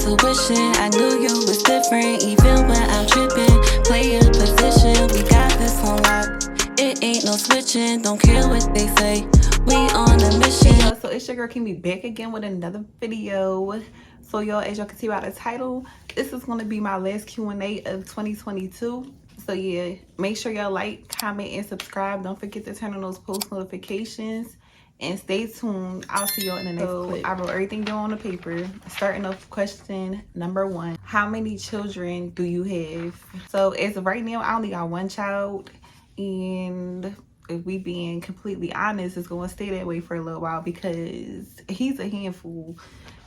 intuition. I knew you was different, even when I'm tripping. Play your position, we got this on lock. It ain't no switching, don't care what they say. We on a mission. Hey, yo, so it's your girl Kimmy back again with another video. So y'all, as y'all can see by the title, this is going to be my last Q&A of 2022. So yeah, make sure y'all like, comment, and subscribe. Don't forget to turn on those post notifications. And stay tuned. I'll see y'all in the next clip. I wrote everything down on the paper. Starting off question number 1. How many children do you have? So as of right now, I only got one child. And if we being completely honest, it's going to stay that way for a little while because he's a handful.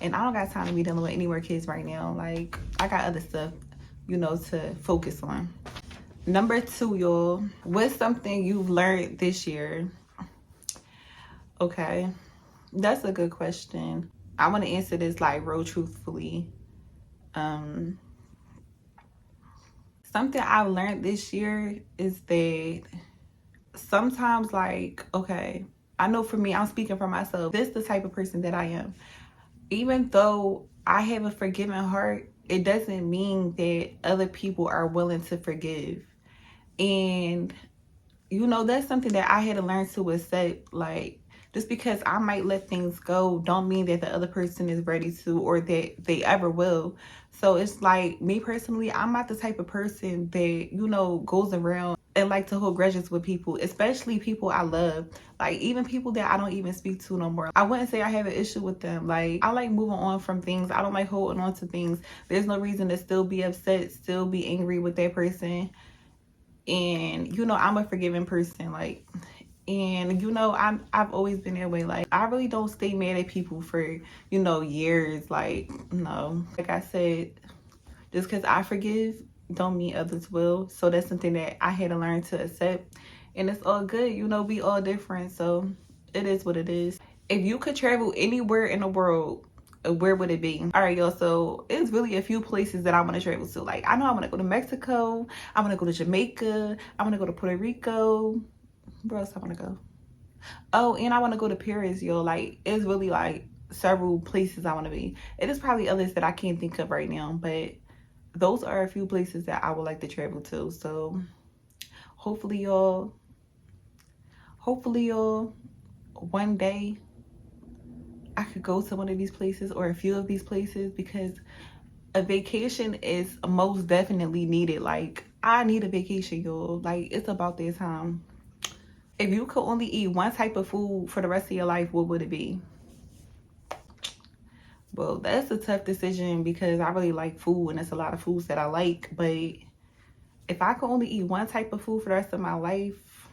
And I don't got time to be dealing with any more kids right now. Like, I got other stuff, you know, to focus on. Number 2, y'all. What's something you've learned this year? Okay, that's a good question. I want to answer this like real truthfully. Something I've learned this year is that sometimes, like, okay, I know for me, I'm speaking for myself. This is the type of person that I am. Even though I have a forgiving heart, it doesn't mean that other people are willing to forgive. And, you know, that's something that I had to learn to accept. Like, just because I might let things go don't mean that the other person is ready to, or that they ever will. So it's like, me personally, I'm not the type of person that, you know, goes around and like to hold grudges with people, especially people I love. Like, even people that I don't even speak to no more. I wouldn't say I have an issue with them. Like, I like moving on from things. I don't like holding on to things. There's no reason to still be upset, still be angry with that person. And, you know, I'm a forgiving person. Like, and, you know, I've always been that way. Like, I really don't stay mad at people for, you know, years. Like, no. Like I said, just because I forgive don't mean others will. So that's something that I had to learn to accept. And it's all good. You know, we all different. So it is what it is. If you could travel anywhere in the world, where would it be? All right, y'all, so it's really a few places that I want to travel to. Like, I know I want to go to Mexico. I want to go to Jamaica. I want to go to Puerto Rico. Where else I want to go? Oh, and I want to go to Paris, yo. Like, it's really like several places I want to be. It is probably others that I can't think of right now, but those are a few places that I would like to travel to. So hopefully y'all, one day I could go to one of these places or a few of these places, because a vacation is most definitely needed. Like, I need a vacation, y'all. Like, it's about that time. If you could only eat one type of food for the rest of your life, what would it be? Well, that's a tough decision because I really like food and there's a lot of foods that I like. But if I could only eat one type of food for the rest of my life,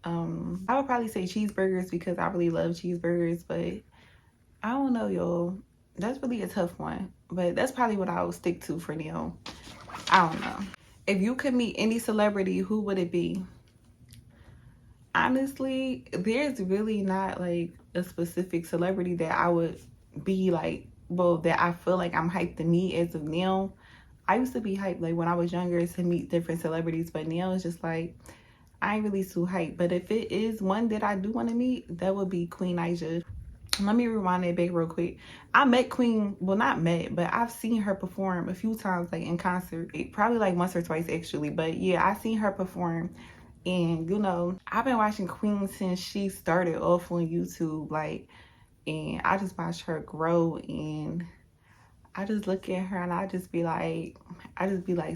I would probably say cheeseburgers, because I really love cheeseburgers. But I don't know, y'all. That's really a tough one. But that's probably what I would stick to for now. I don't know. If you could meet any celebrity, who would it be? Honestly, there's really not like a specific celebrity that I would be like, well, that I feel like I'm hyped to meet as of now. I used to be hyped like when I was younger to meet different celebrities, but now it's just like, I ain't really too hyped. But if it is one that I do want to meet, that would be Queen Naija. Let me rewind that back real quick. I met Queen, well, not met, but I've seen her perform a few times, like in concert, probably like once or twice actually. But yeah, I seen her perform. And, you know, I've been watching Queen since she started off on YouTube, like, and I just watched her grow, and I just look at her and I just be like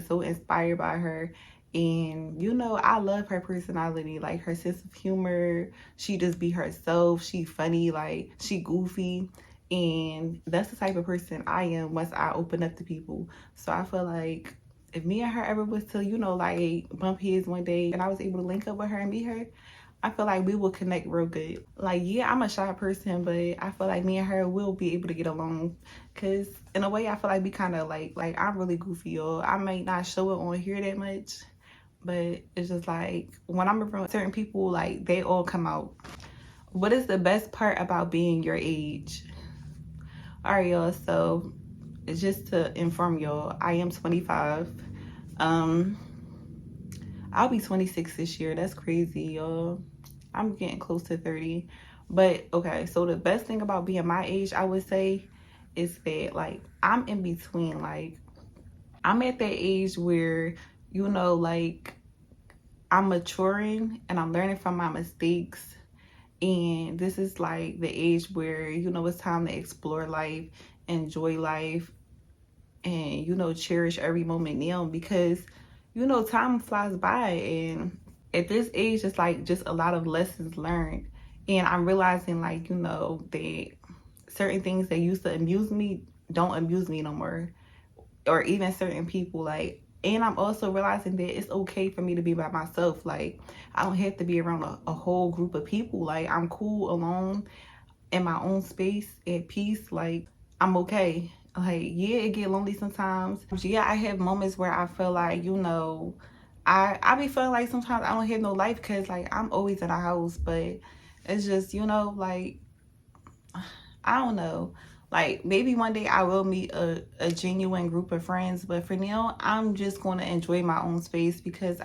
so inspired by her. And, you know, I love her personality, like her sense of humor. She just be herself. She funny, like she goofy. And that's the type of person I am once I open up to people. So I feel like if me and her ever was to, you know, like bump heads one day and I was able to link up with her and meet her, I feel like we will connect real good. Like, yeah, I'm a shy person, but I feel like me and her will be able to get along. Cause in a way, I feel like we kind of like I'm really goofy, y'all. I might not show it on here that much, but it's just like when I'm around certain people, like they all come out. What is the best part about being your age? All right, y'all. So just to inform y'all, I am 25. I'll be 26 this year. That's crazy, y'all. I'm getting close to 30. But okay, so the best thing about being my age, I would say, is that like I'm in between. Like I'm at that age where, you know, like I'm maturing and I'm learning from my mistakes. And this is like the age where, you know, it's time to explore life, enjoy life, and, you know, cherish every moment now because, you know, time flies by. And at this age, it's like just a lot of lessons learned. And I'm realizing, like, you know, that certain things that used to amuse me don't amuse me no more, or even certain people. Like, and I'm also realizing that it's okay for me to be by myself. Like, I don't have to be around a whole group of people. Like, I'm cool alone in my own space at peace. Like, I'm okay. Like, yeah, it get lonely sometimes. Yeah, I have moments where I feel like, you know, I be feeling like sometimes I don't have no life because like I'm always in a house. But it's just, you know, like, I don't know. Like, maybe one day I will meet a genuine group of friends, but for now, I'm just going to enjoy my own space because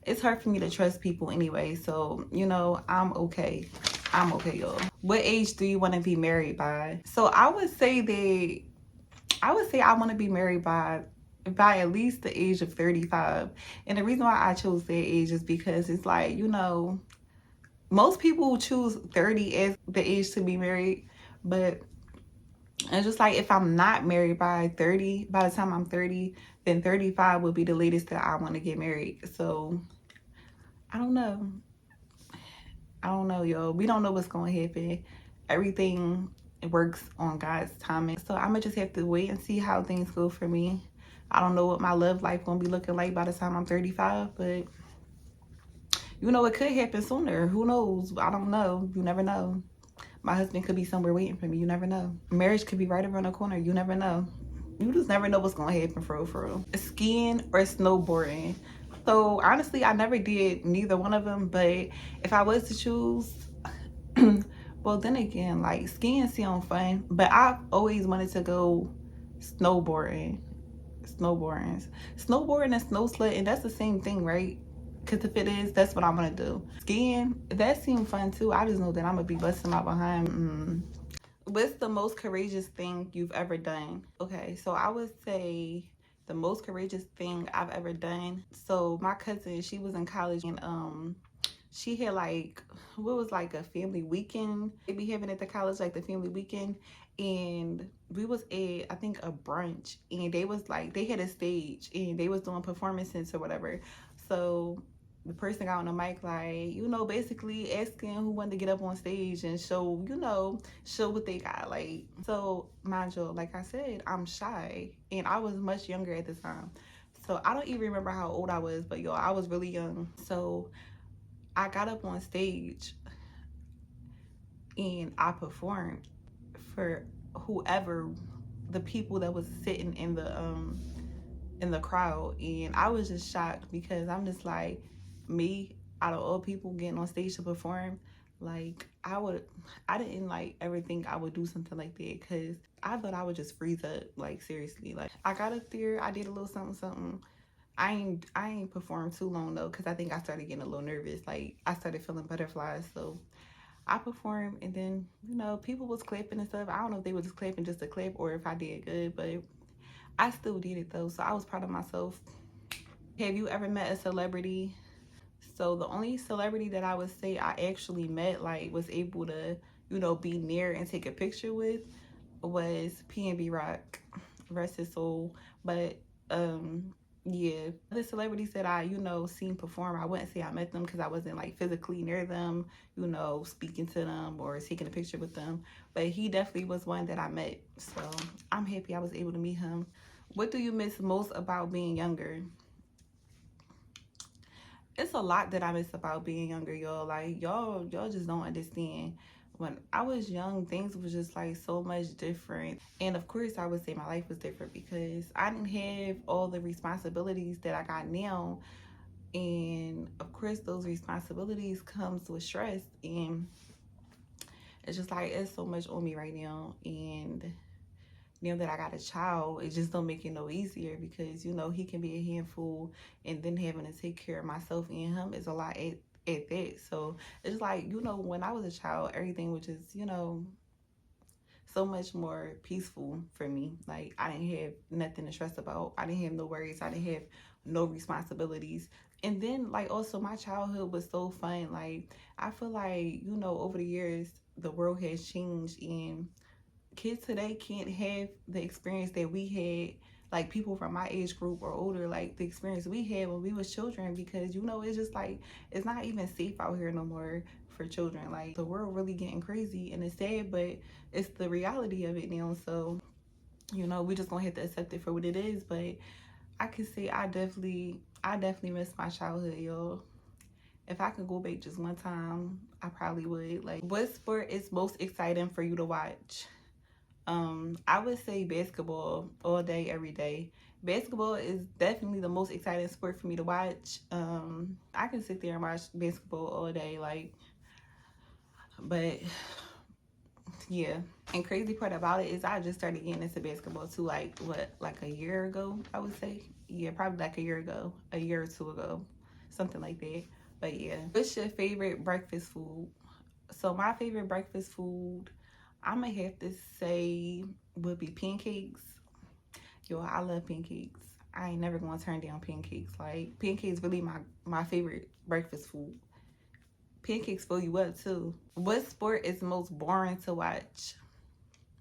it's hard for me to trust people anyway. So, you know, I'm okay. I'm okay, y'all. What age do you want to be married by? So I would say I want to be married by at least the age of 35. And the reason why I chose that age is because it's like, you know, most people choose 30 as the age to be married, but it's just like if I'm not married by 30, by the time I'm 30, then 35 would be the latest that I want to get married. So I don't know. I don't know, yo. We don't know what's going to happen. Everything works on God's timing. So I'm going to just have to wait and see how things go for me. I don't know what my love life going to be looking like by the time I'm 35, but you know, it could happen sooner. Who knows? I don't know. You never know. My husband could be somewhere waiting for me. You never know. Marriage could be right around the corner. You never know. You just never know what's going to happen for real. Skiing or snowboarding. So honestly, I never did neither one of them. But if I was to choose, well, then again, like skiing sounds fun. But I've always wanted to go snowboarding. Snowboarding and snow sledding, that's the same thing, right? Because if it is, that's what I want to do. Skiing, that seemed fun too. I just know that I'm gonna be busting my behind. What's the most courageous thing you've ever done? Okay, so I would say the most courageous thing I've ever done. So my cousin, she was in college, and she had like, what was like a family weekend they be having at the college, like the family weekend. And we was at, I think, a brunch, and they was like, they had a stage and they was doing performances or whatever. So the person got on the mic, like, you know, basically asking who wanted to get up on stage and show, you know, show what they got. Like, so mind you, like I said, I'm shy and I was much younger at the time. So I don't even remember how old I was, but yo, I was really young. So I got up on stage and I performed for whoever, the people that was sitting in the crowd. And I was just shocked because I'm just like, me out of all people getting on stage to perform, like I didn't like ever think I would do something like that because I thought I would just freeze up. Like, seriously, like I got up there, I did a little something. I ain't performed too long though, because I think I started getting a little nervous. Like, I started feeling butterflies. So I performed, and then, you know, people was clapping and stuff. I don't know if they were just clapping just to clap or if I did good, but I still did it though. So I was proud of myself. Have you ever met a celebrity? So the only celebrity that I would say I actually met, like was able to, you know, be near and take a picture with, was PNB Rock. Rest his soul. But yeah, the celebrities that I, you know, seen perform, I wouldn't say I met them because I wasn't like physically near them, you know, speaking to them or taking a picture with them. But he definitely was one that I met. So I'm happy I was able to meet him. What do you miss most about being younger? It's a lot that I miss about being younger, y'all. Like, y'all just don't understand. When I was young, things was just like so much different. And of course, I would say my life was different because I didn't have all the responsibilities that I got now. And of course, those responsibilities comes with stress. And it's just like, it's so much on me right now. And now that I got a child, it just don't make it no easier because, you know, he can be a handful, and then having to take care of myself and him is a lot at that. So it's like, you know, when I was a child, everything was just, you know, so much more peaceful for me. Like, I didn't have nothing to stress about. I didn't have no worries. I didn't have no responsibilities. And then, like, also my childhood was so fun. Like, I feel like, you know, over the years, the world has changed, and kids today can't have the experience that we had, like people from my age group or older, like the experience we had when we was children, because you know, it's just like, it's not even safe out here no more for children. Like, the world really getting crazy, and it's sad, but it's the reality of it now. So, you know, we just gonna have to accept it for what it is. But I can say I definitely miss my childhood, y'all. If I could go back just one time, I probably would. Like, what sport is most exciting for you to watch? I would say basketball all day, every day. Basketball is definitely the most exciting sport for me to watch. I can sit there and watch basketball all day, like, but yeah. And crazy part about it is I just started getting into basketball too, like what, like a year ago, I would say. Yeah, probably like a year ago, a year or two ago, something like that. But yeah, what's your favorite breakfast food? So my favorite breakfast food, I'm gonna have to say, would be pancakes. Yo, I love pancakes. I ain't never gonna turn down pancakes. Like, pancakes really my favorite breakfast food. Pancakes fill you up too. What sport is most boring to watch?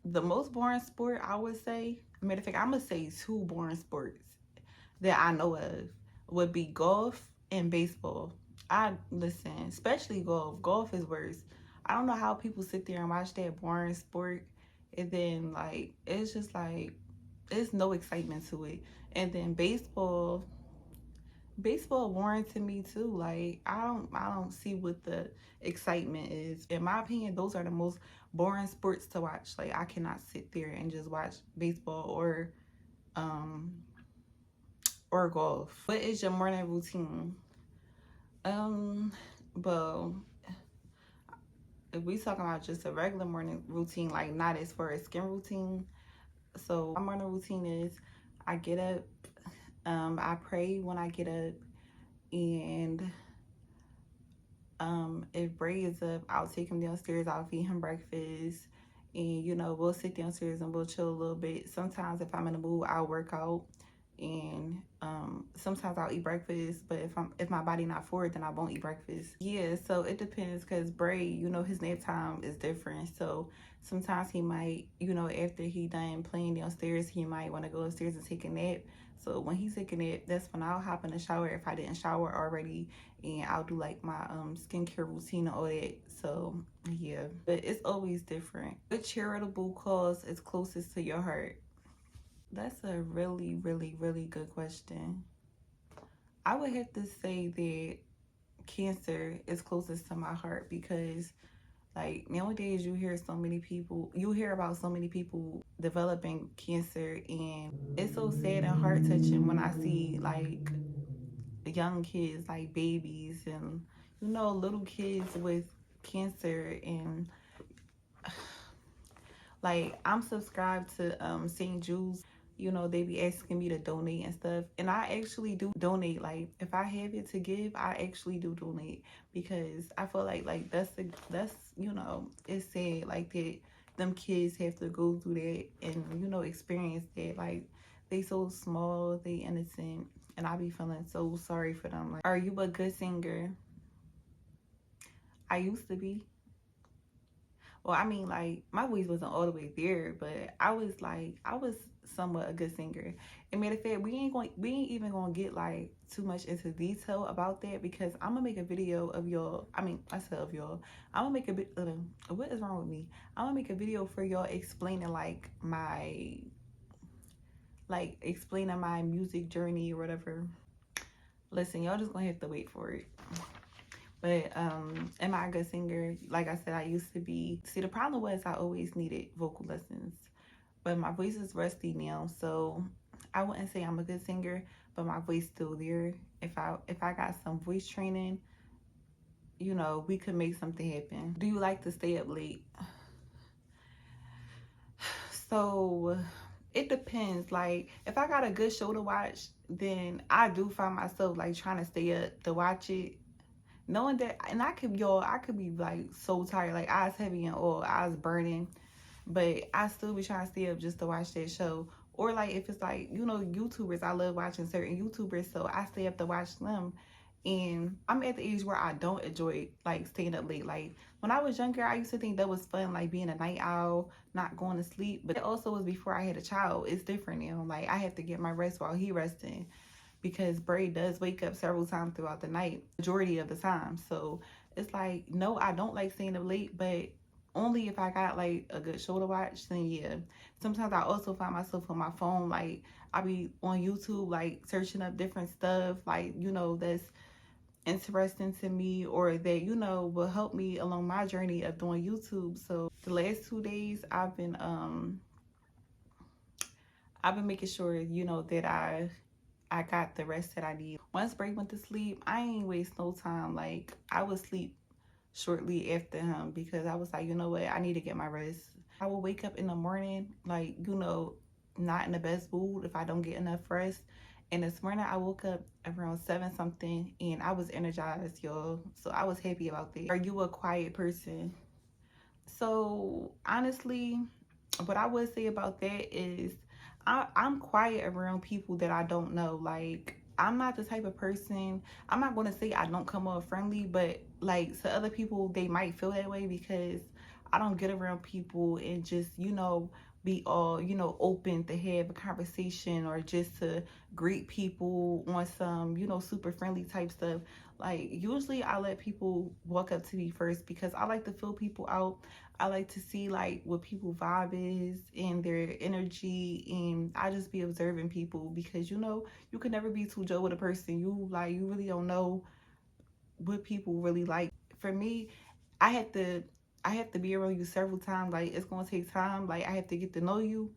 The most boring sport, I would say, matter of fact, I'm gonna say two boring sports that I know of would be golf and baseball. I listen, especially golf. Golf is worse. I don't know how people sit there and watch that boring sport, and then like it's just like there's no excitement to it. And then baseball boring to me too. Like, I don't see what the excitement is. In my opinion, those are the most boring sports to watch. Like, I cannot sit there and just watch baseball um or golf. What is your morning routine? Well, if we talking about just a regular morning routine, like not as far as skin routine. So my morning routine is I get up, I pray when I get up, and if Bray is up, I'll take him downstairs, I'll feed him breakfast, and you know, we'll sit downstairs and we'll chill a little bit. Sometimes if I'm in the mood, I'll work out, and sometimes I'll eat breakfast, but if my body not for it, then I won't eat breakfast. Yeah, so it depends, because Bray, you know, his nap time is different. So sometimes he might, you know, after he done playing downstairs, he might want to go upstairs and take a nap. So when he's taking a nap, that's when I'll hop in the shower if I didn't shower already, and I'll do like my skincare routine and all that. So yeah, but it's always different. What charitable cause is closest to your heart? That's a really, really, really good question. I would have to say that cancer is closest to my heart, because like nowadays you hear about so many people developing cancer, and it's so sad and heart touching when I see like young kids, like babies, and you know, little kids with cancer. And like, I'm subscribed to St. Jude's. You know, they be asking me to donate and stuff, and I actually do donate. Like, if I have it to give, I actually do donate, because I feel like that's you know, it's sad like that them kids have to go through that and, you know, experience that. Like, they so small, they innocent, and I be feeling so sorry for them. Like, are you a good singer? I used to be. Well, I mean, like, my voice wasn't all the way there, but I was somewhat a good singer. And matter of fact, we ain't even gonna get like too much into detail about that, because I'm gonna make a video of y'all. I mean, I said of y'all. I'm gonna make a bit. What is wrong with me? I'm gonna make a video for y'all explaining explaining my music journey or whatever. Listen, y'all just gonna have to wait for it. But am I a good singer? Like I said, I used to be. See, the problem was I always needed vocal lessons, but my voice is rusty now, so I wouldn't say I'm a good singer, but my voice still there. If I got some voice training, you know, we could make something happen. Do you like to stay up late? So it depends. Like, if I got a good show to watch, then I do find myself like trying to stay up to watch it, knowing that, and I could be like so tired, like eyes heavy and all, eyes burning, but I still be trying to stay up just to watch that show. Or like if it's like, you know, YouTubers, I love watching certain YouTubers, so I stay up to watch them. And I'm at the age where I don't enjoy like staying up late. Like when I was younger, I used to think that was fun, like being a night owl, not going to sleep. But it also was before I had a child. It's different now. Like I have to get my rest while he resting, because Bray does wake up several times throughout the night, majority of the time. So it's like, no, I don't like staying up late, but only if I got like a good show to watch, then yeah. Sometimes I also find myself on my phone, like I be on YouTube, like searching up different stuff, like, you know, that's interesting to me or that, you know, will help me along my journey of doing YouTube. So the last 2 days I've been making sure, you know, that I got the rest that I need. Once Bray went to sleep, I ain't waste no time. Like I would sleep shortly after him because I was like, you know what, I need to get my rest. I will wake up in the morning, like, you know, not in the best mood if I don't get enough rest. And this morning I woke up around 7 something and I was energized, y'all. So I was happy about that. Are you a quiet person? So honestly, what I would say about that is I'm quiet around people that I don't know. Like I'm not the type of person, I'm not going to say I don't come off friendly, but like to other people they might feel that way because I don't get around people and just, you know, be all, you know, open to have a conversation or just to greet people on some, you know, super friendly type stuff. Like usually I let people walk up to me first because I like to feel people out. I like to see like what people vibe is and their energy, and I just be observing people because, you know, you can never be too Joe with a person. You like, you really don't know what people really like. For me, I have to be around you several times. Like it's gonna take time. Like I have to get to know you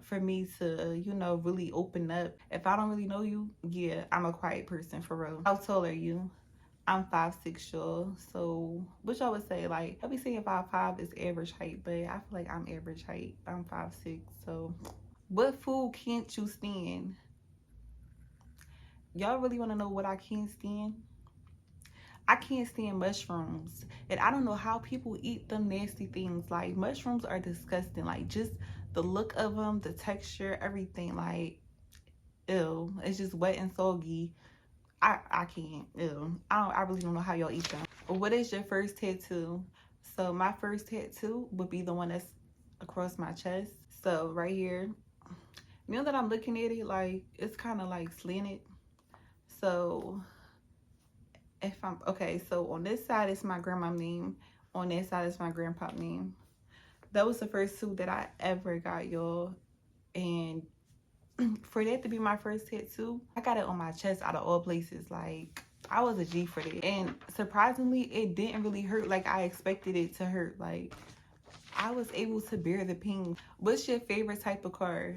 for me to, you know, really open up. If I don't really know you, yeah, I'm a quiet person for real. How tall are you? I'm 5'6", y'all. So what y'all would say? Like I'll be saying 5'5" is average height, but I feel like I'm average height. I'm 5'6". So what food can't you stand? Y'all really want to know what I can't stand? I can't stand mushrooms. And I don't know how people eat them nasty things. Like mushrooms are disgusting. Like just the look of them, the texture, everything. Like ew. It's just wet and soggy. I can't. Ew. I really don't know how y'all eat them. What is your first tattoo? So my first tattoo would be the one that's across my chest. So right here. Now that I'm looking at it, like it's kind of like slanted. So if I'm okay, so on this side it's my grandma's name. On that side is my grandpa's name. That was the first two that I ever got, y'all. And for that to be my first tattoo, I got it on my chest out of all places. Like I was a G for that. And surprisingly, it didn't really hurt like I expected it to hurt. Like I was able to bear the pain. What's your favorite type of car?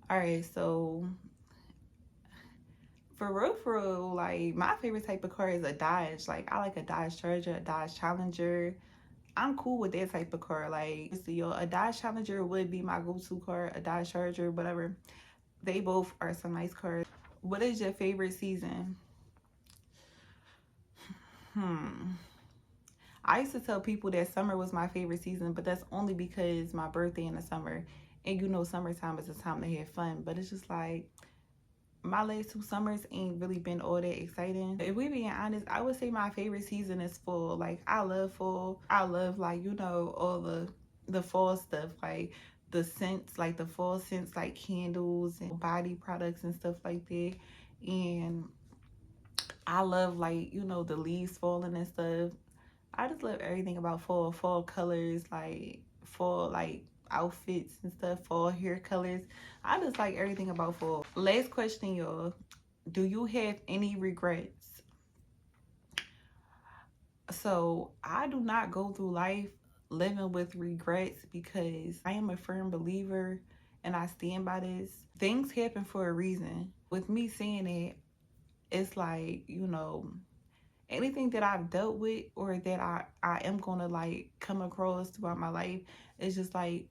All right, so for real, like my favorite type of car is a Dodge. Like I like a Dodge Charger, a Dodge Challenger. I'm cool with that type of car. Like, so, yo, a Dodge Challenger would be my go-to car, a Dodge Charger, whatever. They both are some nice cars. What is your favorite season? I used to tell people that summer was my favorite season, but that's only because my birthday in the summer. And you know, summertime is a time to have fun. But it's just like, my last 2 summers ain't really been all that exciting. If we being honest, I would say my favorite season is fall. Like I love fall. I love, like, you know, all the fall stuff, like the scents, like the fall scents, like candles and body products and stuff like that. And I love, like, you know, the leaves falling and stuff. I just love everything about fall colors, like fall, like outfits and stuff, fall hair colors. I just like everything about fall. Last question, y'all. Do you have any regrets? So I do not go through life living with regrets because I am a firm believer and I stand by this. Things happen for a reason. With me saying it, it's like, you know, anything that I've dealt with or that I am gonna like come across throughout my life, it's just like,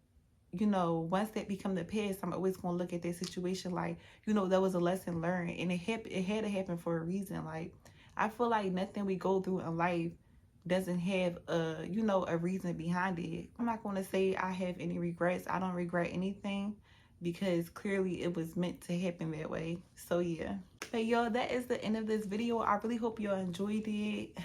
you know, once that become the past, I'm always gonna look at that situation like, you know, that was a lesson learned and it had to happen for a reason. Like I feel like nothing we go through in life doesn't have a, you know, a reason behind it. I'm not going to say I have any regrets. I don't regret anything because clearly it was meant to happen that way. So yeah. But y'all, that is the end of this video. I really hope y'all enjoyed it.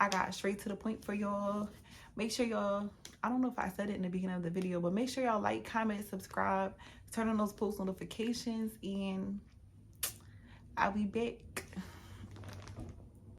I got straight to the point for y'all. Make sure y'all, I don't know if I said it in the beginning of the video, but make sure y'all like, comment, subscribe, turn on those post notifications, and I'll be back.